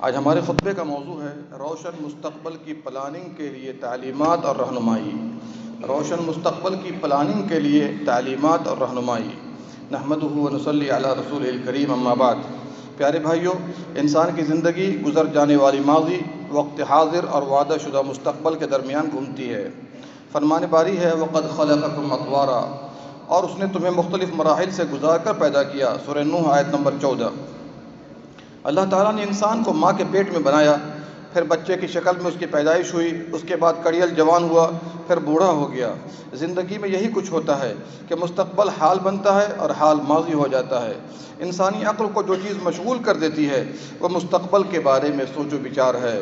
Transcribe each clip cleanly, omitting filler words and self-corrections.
آج ہمارے خطبے کا موضوع ہے روشن مستقبل کی پلاننگ کے لیے تعلیمات اور رہنمائی۔ روشن مستقبل کی پلاننگ کے لیے تعلیمات اور رہنمائی۔ نحمدہ و نصلی علی رسول الکریم، اما بعد۔ پیارے بھائیوں، انسان کی زندگی گزر جانے والی ماضی، وقت حاضر اور وعدہ شدہ مستقبل کے درمیان گھومتی ہے۔ فرمان باری ہے وَقَدْ خَلَقَكُمْ أَطْوَارًا، اور اس نے تمہیں مختلف مراحل سے گزار کر پیدا کیا۔ سورہ نوح آیت نمبر 14۔ اللہ تعالیٰ نے انسان کو ماں کے پیٹ میں بنایا، پھر بچے کی شکل میں اس کی پیدائش ہوئی، اس کے بعد کڑیل جوان ہوا، پھر بوڑھا ہو گیا۔ زندگی میں یہی کچھ ہوتا ہے کہ مستقبل حال بنتا ہے اور حال ماضی ہو جاتا ہے۔ انسانی عقل کو جو چیز مشغول کر دیتی ہے وہ مستقبل کے بارے میں سوچ و بچار ہے۔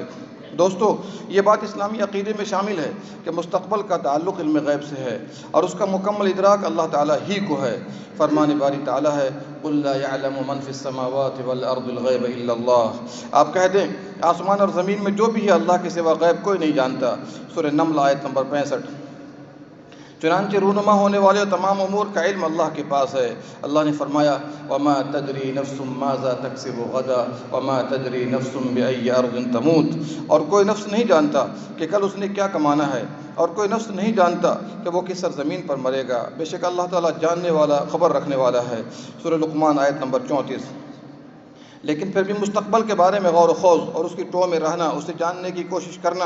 دوستو، یہ بات اسلامی عقیدے میں شامل ہے کہ مستقبل کا تعلق علم غیب سے ہے اور اس کا مکمل ادراک اللہ تعالیٰ ہی کو ہے۔ فرمان باری تعالیٰ ہے قُلْ لَا يَعْلَمُ مَنْ فِي السَّمَاوَاتِ وَالْأَرْضِ الْغَيْبَ إِلَّا اللَّهُ، آپ کہہ دیں آسمان اور زمین میں جو بھی ہے اللہ کے سوا غیب کوئی نہیں جانتا۔ سورہ نمل آیت نمبر 65۔ چنانچہ رونما ہونے والے تمام امور کا علم اللہ کے پاس ہے۔ اللہ نے فرمایا وَمَا تَدْرِي نَفْسٌ مَاذَا تَكْسِبُ غَدًا وَمَا تَدْرِي نَفْسٌ بِأَيِّ أَرْضٍ تَمُوتُ، اور کوئی نفس نہیں جانتا کہ کل اس نے کیا کمانا ہے، اور کوئی نفس نہیں جانتا کہ وہ کس سرزمین پر مرے گا۔ بے شک اللہ تعالیٰ جاننے والا، خبر رکھنے والا ہے۔ سورہ لقمان آیت نمبر 34۔ لیکن پھر بھی مستقبل کے بارے میں غور و خوض اور اس کی ٹو میں رہنا، اسے جاننے کی کوشش کرنا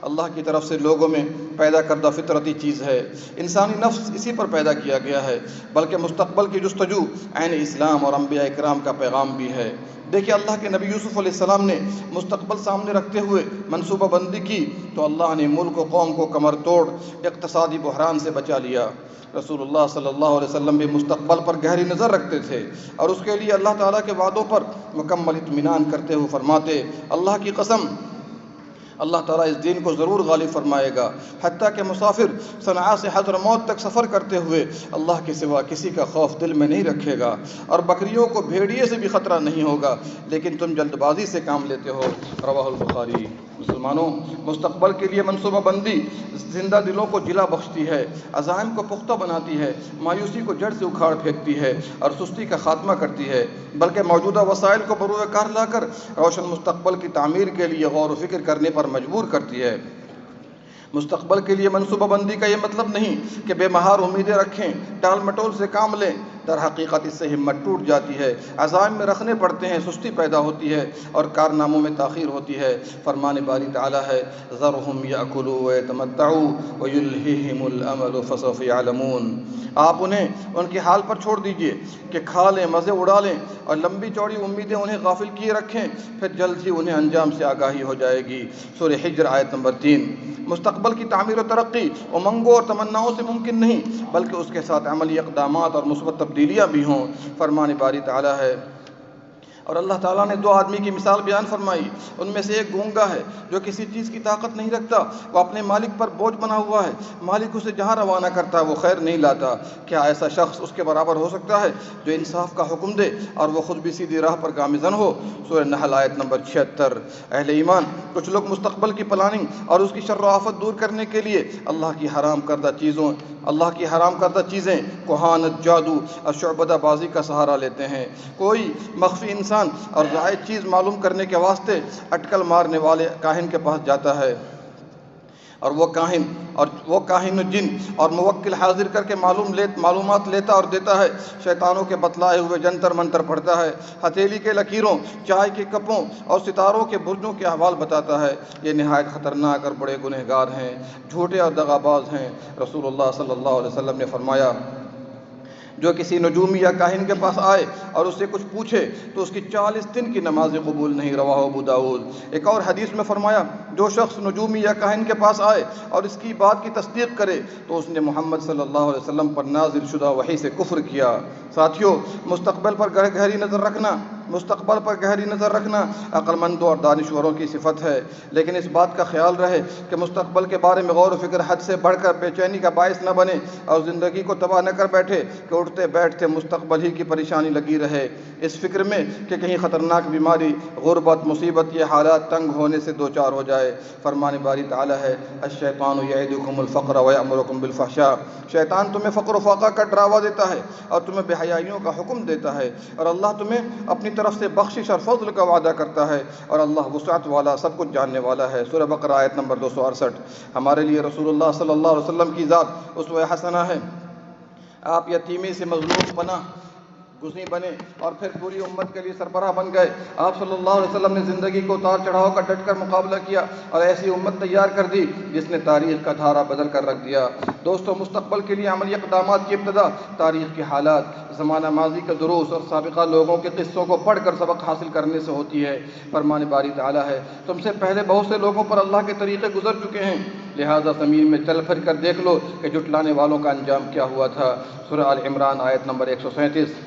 اللہ کی طرف سے لوگوں میں پیدا کردہ فطرتی چیز ہے۔ انسانی نفس اسی پر پیدا کیا گیا ہے، بلکہ مستقبل کی جستجو عین اسلام اور انبیاء اکرام کا پیغام بھی ہے۔ دیکھیے، اللہ کے نبی یوسف علیہ السلام نے مستقبل سامنے رکھتے ہوئے منصوبہ بندی کی تو اللہ نے ملک و قوم کو کمر توڑ اقتصادی بحران سے بچا لیا۔ رسول اللہ صلی اللہ علیہ وسلم بھی مستقبل پر گہری نظر رکھتے تھے اور اس کے لیے اللہ تعالیٰ کے وعدوں پر مکمل اطمینان کرتے ہوئے فرماتے اللہ کی قسم، اللہ تعالیٰ اس دین کو ضرور غالب فرمائے گا، حتیٰ کہ مسافر صنعاء سے حضرموت تک سفر کرتے ہوئے اللہ کے سوا کسی کا خوف دل میں نہیں رکھے گا، اور بکریوں کو بھیڑیے سے بھی خطرہ نہیں ہوگا، لیکن تم جلد بازی سے کام لیتے ہو۔ رواہ البخاری۔ مسلمانوں، مستقبل کے لیے منصوبہ بندی زندہ دلوں کو جلا بخشتی ہے، عزائم کو پختہ بناتی ہے، مایوسی کو جڑ سے اکھاڑ پھینکتی ہے اور سستی کا خاتمہ کرتی ہے، بلکہ موجودہ وسائل کو بروئے کار لا کر روشن مستقبل کی تعمیر کے لیے غور و فکر کرنے پر مجبور کرتی ہے۔ مستقبل کے لیے منصوبہ بندی کا یہ مطلب نہیں کہ بے مہار امیدیں رکھیں، ٹال مٹول سے کام لیں۔ در حقیقت اس سے ہمت ٹوٹ جاتی ہے، عزائم میں رکھنے پڑتے ہیں، سستی پیدا ہوتی ہے اور کارناموں میں تاخیر ہوتی ہے۔ فرمان باری تعالیٰ ہے ذرہم یأکلوا ویتمتعوا ویلہہم الامل فسوف یعلمون، آپ انہیں ان کے حال پر چھوڑ دیجئے کہ کھا لیں، مزے اڑا لیں، اور لمبی چوڑی امیدیں انہیں غافل کیے رکھیں، پھر جلد ہی انہیں انجام سے آگاہی ہو جائے گی۔ سورہ حجر آیت نمبر 3۔ مستقبل کی تعمیر و ترقی امنگوں اور تمناؤں سے ممکن نہیں، بلکہ اس کے ساتھ عملی اقدامات اور مثبت تبدیلیاں بھی ہوں۔ فرمان باری تعالیٰ ہے، اور اللہ تعالیٰ نے دو آدمی کی مثال بیان فرمائی، ان میں سے ایک گونگا ہے جو کسی چیز کی طاقت نہیں رکھتا، وہ اپنے مالک پر بوجھ بنا ہوا ہے، مالک اسے جہاں روانہ کرتا ہے وہ خیر نہیں لاتا۔ کیا ایسا شخص اس کے برابر ہو سکتا ہے جو انصاف کا حکم دے اور وہ خود بھی سیدھی راہ پر گامزن ہو؟ سورہ نحل آیت نمبر 76۔ اہل ایمان، کچھ لوگ مستقبل کی پلاننگ اور اس کی شر و آفت دور کرنے کے لیے اللہ کی حرام کردہ چیزیں، کہانت، جادو اور شعبدہ بازی کا سہارا لیتے ہیں۔ کوئی مخفی انسان اور زائد چیز معلوم کرنے کے واسطے اٹکل مارنے والے کاہن کے پاس جاتا ہے، اور وہ کاہن جن اور موکل حاضر کر کے معلومات لیتا اور دیتا ہے، شیطانوں کے بتلائے ہوئے جنتر منتر پڑھتا ہے، ہتھیلی کے لکیروں، چائے کے کپوں اور ستاروں کے برجوں کے احوال بتاتا ہے۔ یہ نہایت خطرناک اور بڑے گنہگار ہیں، جھوٹے اور دغاباز ہیں۔ رسول اللہ صلی اللہ علیہ وسلم نے فرمایا جو کسی نجومی یا کاہن کے پاس آئے اور اس سے کچھ پوچھے تو اس کی 40 دن کی نمازیں قبول نہیں۔ رواہ ابو داؤد۔ ایک اور حدیث میں فرمایا جو شخص نجومی یا کاہن کے پاس آئے اور اس کی بات کی تصدیق کرے تو اس نے محمد صلی اللہ علیہ وسلم پر نازل شدہ وحی سے کفر کیا۔ ساتھیوں، مستقبل پر گہری نظر رکھنا عقل مندوں اور دانشوروں کی صفت ہے، لیکن اس بات کا خیال رہے کہ مستقبل کے بارے میں غور و فکر حد سے بڑھ کر بے چینی کا باعث نہ بنے اور زندگی کو تباہ نہ کر بیٹھے کہ اٹھتے بیٹھتے مستقبل ہی کی پریشانی لگی رہے، اس فکر میں کہ کہیں خطرناک بیماری، غربت، مصیبت، یہ حالات تنگ ہونے سے دوچار ہو جائے۔ فرمان باری تعالیٰ ہے الشیطان یعدکم الفقر ویأمرکم بالفحشاء، شیطان تمہیں فقر و فاقہ کا ڈراوا دیتا ہے اور تمہیں بے حیائیوں کا حکم دیتا ہے، اور اللہ تمہیں اپنی طرف سے بخشش اور فضل کا وعدہ کرتا ہے، اور اللہ وسعت والا، سب کچھ جاننے والا ہے۔ سورہ بقرہ آیت نمبر 268۔ ہمارے لیے رسول اللہ صلی اللہ علیہ وسلم کی ذات اسوہ حسنہ ہے۔ آپ یتیمی سے مظلوم پناہ گزین بنے اور پھر پوری امت کے لیے سربراہ بن گئے۔ آپ صلی اللہ علیہ وسلم نے زندگی کو اتار چڑھاؤ کا ڈٹ کر مقابلہ کیا اور ایسی امت تیار کر دی جس نے تاریخ کا دھارا بدل کر رکھ دیا۔ دوستو، مستقبل کے لیے عملی اقدامات کی ابتدا تاریخ کے حالات، زمانہ ماضی کے دروس اور سابقہ لوگوں کے قصوں کو پڑھ کر سبق حاصل کرنے سے ہوتی ہے۔ فرمان باری تعالیٰ ہے، تم سے پہلے بہت سے لوگوں پر اللہ کے طریقے گزر چکے ہیں، لہٰذا زمین میں چل پھر کر دیکھ لو کہ جھٹلانے والوں کا انجام کیا ہوا تھا۔ سورہ آل عمران آیت نمبر 137۔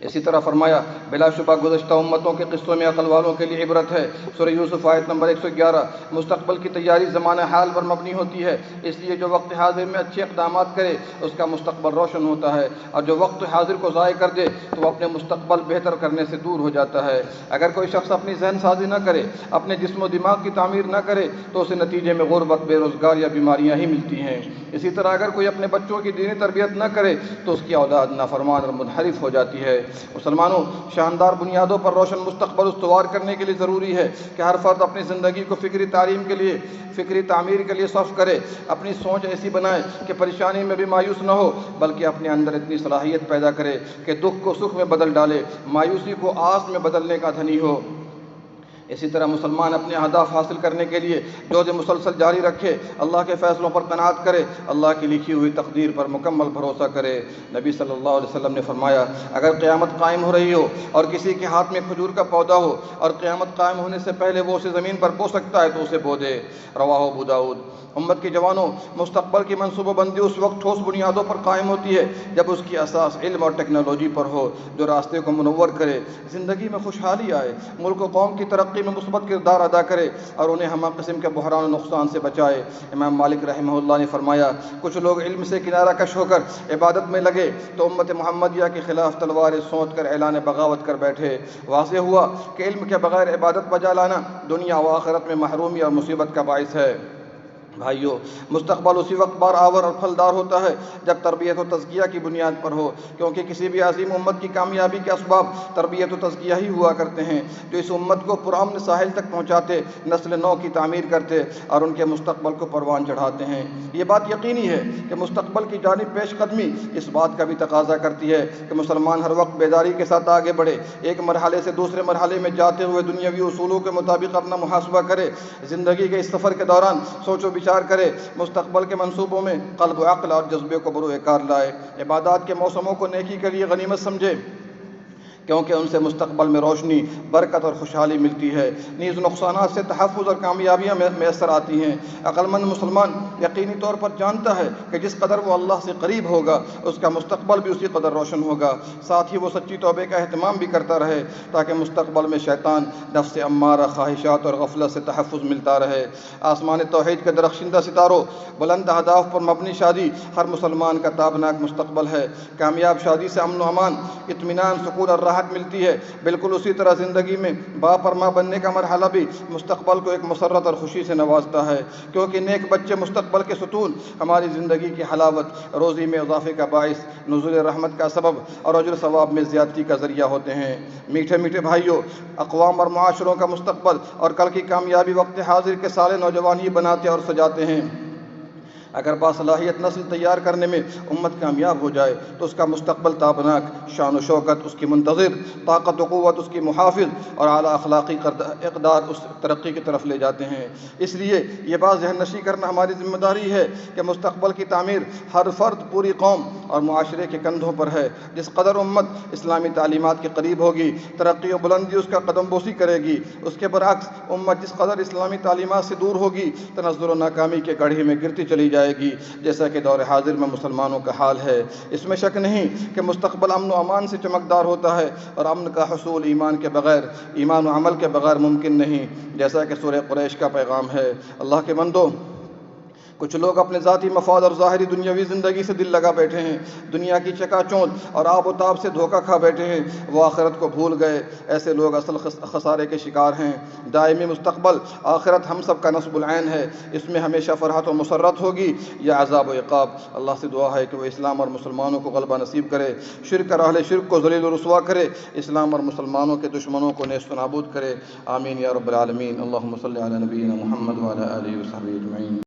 اسی طرح فرمایا، بلا شبہ گزشتہ امتوں کے قصوں میں عقل والوں کے لیے عبرت ہے۔ سورہ یوسف آیت نمبر 111۔ مستقبل کی تیاری زمانہ حال پر مبنی ہوتی ہے، اس لیے جو وقت حاضر میں اچھے اقدامات کرے اس کا مستقبل روشن ہوتا ہے، اور جو وقت حاضر کو ضائع کر دے تو وہ اپنے مستقبل بہتر کرنے سے دور ہو جاتا ہے۔ اگر کوئی شخص اپنی ذہن سازی نہ کرے، اپنے جسم و دماغ کی تعمیر نہ کرے تو اسے نتیجے میں غربت، بے روزگار یا بیماریاں ہی ملتی ہیں۔ اسی طرح اگر کوئی اپنے بچوں کی دینی تربیت نہ کرے تو اس کی اولاد نافرمان اور منحرف ہو جاتی ہے۔ مسلمانوں، شاندار بنیادوں پر روشن مستقبل استوار کرنے کے لیے ضروری ہے کہ ہر فرد اپنی زندگی کو فکری تعمیر کے لیے صرف کرے، اپنی سوچ ایسی بنائے کہ پریشانی میں بھی مایوس نہ ہو، بلکہ اپنے اندر اتنی صلاحیت پیدا کرے کہ دکھ کو سکھ میں بدل ڈالے، مایوسی کو آس میں بدلنے کا دھنی ہو۔ اسی طرح مسلمان اپنے اہداف حاصل کرنے کے لیے جہد مسلسل جاری رکھے، اللہ کے فیصلوں پر قناعت کرے، اللہ کی لکھی ہوئی تقدیر پر مکمل بھروسہ کرے۔ نبی صلی اللہ علیہ وسلم نے فرمایا، اگر قیامت قائم ہو رہی ہو اور کسی کے ہاتھ میں کھجور کا پودا ہو اور قیامت قائم ہونے سے پہلے وہ اسے زمین پر بو سکتا ہے تو اسے بو دے۔ رواہ ابو داؤد۔ امت کے جوانوں، مستقبل کی منصوبہ بندی اس وقت ٹھوس بنیادوں پر قائم ہوتی ہے جب اس کی اساس علم اور ٹیکنالوجی پر ہو جو راستے کو منور کرے، زندگی میں خوشحالی آئے، ملک و قوم کی ترقی میں مثبت کردار ادا کرے اور انہیں ہمہ قسم کے بحران و نقصان سے بچائے۔ امام مالک رحمہ اللہ نے فرمایا، کچھ لوگ علم سے کنارہ کش ہو کر عبادت میں لگے تو امت محمدیہ کے خلاف تلواریں سونت کر اعلان بغاوت کر بیٹھے۔ واضح ہوا کہ علم کے بغیر عبادت بجا لانا دنیا و آخرت میں محرومی اور مصیبت کا باعث ہے۔ بھائیو، مستقبل اسی وقت بار آور اور پھلدار ہوتا ہے جب تربیت و تزکیہ کی بنیاد پر ہو، کیونکہ کسی بھی عظیم امت کی کامیابی کے اسباب تربیت و تزکیہ ہی ہوا کرتے ہیں جو اس امت کو پرامن ساحل تک پہنچاتے، نسل نو کی تعمیر کرتے اور ان کے مستقبل کو پروان چڑھاتے ہیں۔ یہ بات یقینی ہے کہ مستقبل کی جانب پیش قدمی اس بات کا بھی تقاضا کرتی ہے کہ مسلمان ہر وقت بیداری کے ساتھ آگے بڑھے، ایک مرحلے سے دوسرے مرحلے میں جاتے ہوئے دنیاوی اصولوں کے مطابق اپنا محاسبہ کرے، زندگی کے اس سفر کے دوران سوچ و بچار کرے، مستقبل کے منصوبوں میں قلب و عقل اور جذبے کو بروئے کار لائے، عبادات کے موسموں کو نیکی کے لیے غنیمت سمجھے کیونکہ ان سے مستقبل میں روشنی، برکت اور خوشحالی ملتی ہے، نیز نقصانات سے تحفظ اور کامیابیاں میسر آتی ہیں۔ عقل مند مسلمان یقینی طور پر جانتا ہے کہ جس قدر وہ اللہ سے قریب ہوگا اس کا مستقبل بھی اسی قدر روشن ہوگا، ساتھ ہی وہ سچی توبے کا اہتمام بھی کرتا رہے تاکہ مستقبل میں شیطان، نفس امارہ، خواہشات اور غفلت سے تحفظ ملتا رہے۔ آسمان توحید کے درخشندہ ستاروں، بلند اہداف پر مبنی شادی ہر مسلمان کا تابناک مستقبل ہے۔ کامیاب شادی سے امن و امان، اطمینان، سکون اور راحت ملتی ہے۔ بالکل اسی طرح زندگی میں باپ اور ماں بننے کا مرحلہ بھی مستقبل کو ایک مسرت اور خوشی سے نوازتا ہے، کیونکہ نیک بچے مستقبل کے ستون، ہماری زندگی کی حلاوت، روزی میں اضافے کا باعث، نزول رحمت کا سبب اور اجر ثواب میں زیادتی کا ذریعہ ہوتے ہیں۔ میٹھے میٹھے بھائیوں، اقوام اور معاشروں کا مستقبل اور کل کی کامیابی وقت حاضر کے سارے نوجوان ہی بناتے اور سجاتے ہیں۔ اگر باصلاحیت نسل تیار کرنے میں امت کامیاب ہو جائے تو اس کا مستقبل تابناک، شان و شوکت اس کی منتظر، طاقت و قوت اس کی محافظ اور اعلیٰ اخلاقی اقدار اس ترقی کی طرف لے جاتے ہیں۔ اس لیے یہ بات ذہن نشی کرنا ہماری ذمہ داری ہے کہ مستقبل کی تعمیر ہر فرد، پوری قوم اور معاشرے کے کندھوں پر ہے۔ جس قدر امت اسلامی تعلیمات کے قریب ہوگی، ترقی و بلندی اس کا قدم بوسی کرے گی، اس کے برعکس امت جس قدر اسلامی تعلیمات سے دور ہوگی، تنزل و ناکامی کے گڑھے میں گرتی چلی جائے گی، جیسا کہ دور حاضر میں مسلمانوں کا حال ہے۔ اس میں شک نہیں کہ مستقبل امن و امان سے چمکدار ہوتا ہے، اور امن کا حصول ایمان و عمل کے بغیر ممکن نہیں، جیسا کہ سورہ قریش کا پیغام ہے۔ اللہ کے بندو، کچھ لوگ اپنے ذاتی مفاد اور ظاہری دنیاوی زندگی سے دل لگا بیٹھے ہیں، دنیا کی چکا چوند اور آب و تاب سے دھوکہ کھا بیٹھے ہیں، وہ آخرت کو بھول گئے۔ ایسے لوگ اصل خسارے کے شکار ہیں۔ دائمی مستقبل آخرت ہم سب کا نصب العین ہے، اس میں ہمیشہ فرحت و مسرت ہوگی یا عذاب و عقاب۔ اللہ سے دعا ہے کہ وہ اسلام اور مسلمانوں کو غلبہ نصیب کرے، شرک اور اہل شرک کو ذلیل و رسوا کرے، اسلام اور مسلمانوں کے دشمنوں کو نیست و نابود کرے۔ آمین یا رب العالمین۔ اللہم صلی علی نبینا محمد وعلی آلہ وصحبہ اجمعین۔